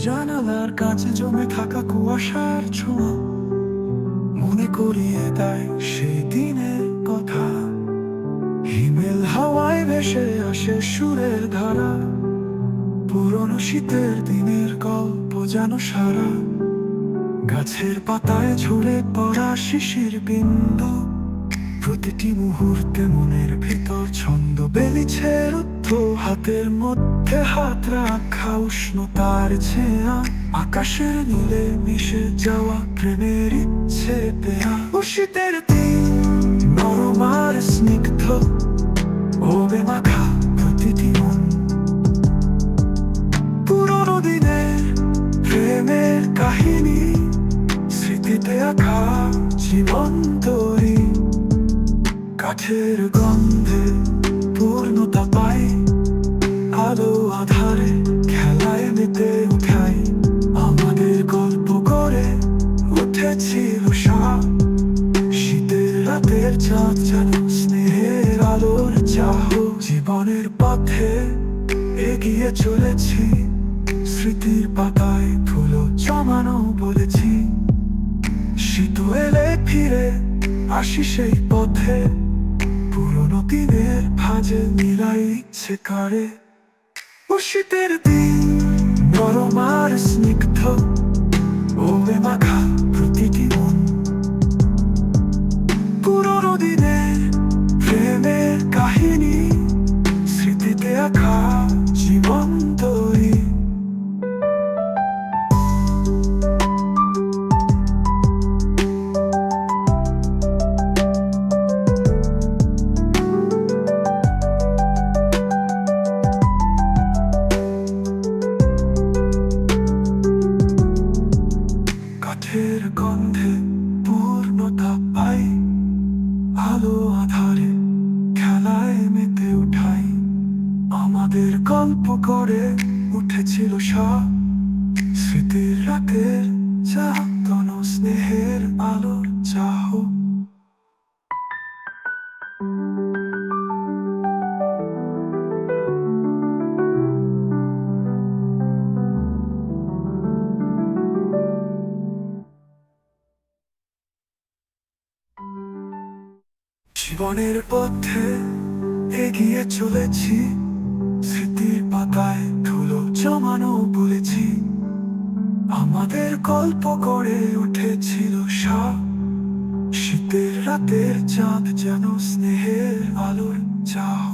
জানালার কাছে জমে থাকা কুয়াশার ছোঁয়া মনে করিয়ে দেয় সেই দিনের কথা। হিমেল হাওয়ায় ভেসে আসে সুরের ধারা, পুরনো শীতের দিনের গল্প যেন সারা। গাছের পাতায় ঝরে পড়া শিশির বিন্দু, প্রতিটি মুহূর্তে মনের ভিতর ছন্দ বেলিছে রুদ্ধ। হাতের মধ্যে হাত রাখা উষ্ণতার ছেয়া, আকাশের নীলে মিশে যাওয়া প্রেমের ইচ্ছে দেয়া। শীতের দিন নরম আর স্নিগ্ধ, ওবে মাখা প্রতিটি মন। পুরনো দিনের প্রেমের কাহিনী, স্মৃতিতে আঁকা জীবন তৈরি। কাঠের গন্ধে পূর্ণতা পাই, আলো আধারে খেলায় মেতে উঠাই। আমাদের গল্প করে উঠেছিল সাপ, শীতের রাতের চাঁদ যেন স্নেহের আলোর চাহ। জীবনের পথে এগিয়ে চলেছি, স্মৃতির পাতায় ধুলো জমানো বলেছি। শীত এলে ফিরে আসি সেই পথে, পুরনো দিনের ভাঁজে মিলাই ইচ্ছে করে। শীতের দিন নরম আর স্নিগ্ধ, ওবে মাখা প্রতিটি মন। পুরনো দিনের প্রেমের কাহিনী, স্মৃতিতে আঁকা জীবন তৈরি। কাঠের গন্ধে পূর্ণতা পাই, আলো আধারে খেলায় মেতে উঠাই। আমাদের গল্প করে উঠেছিল সব, স্মৃতির রাতের চাতন স্নেহের আলোর চাহ। জীবনের পথে এগিয়ে চলেছি, স্মৃতির পাতায় ধুলো জমানো বলেছি। আমাদের গল্প করে উঠেছিল সাপ, শীতের রাতের চাঁদ যেন স্নেহের আলোর চাহ।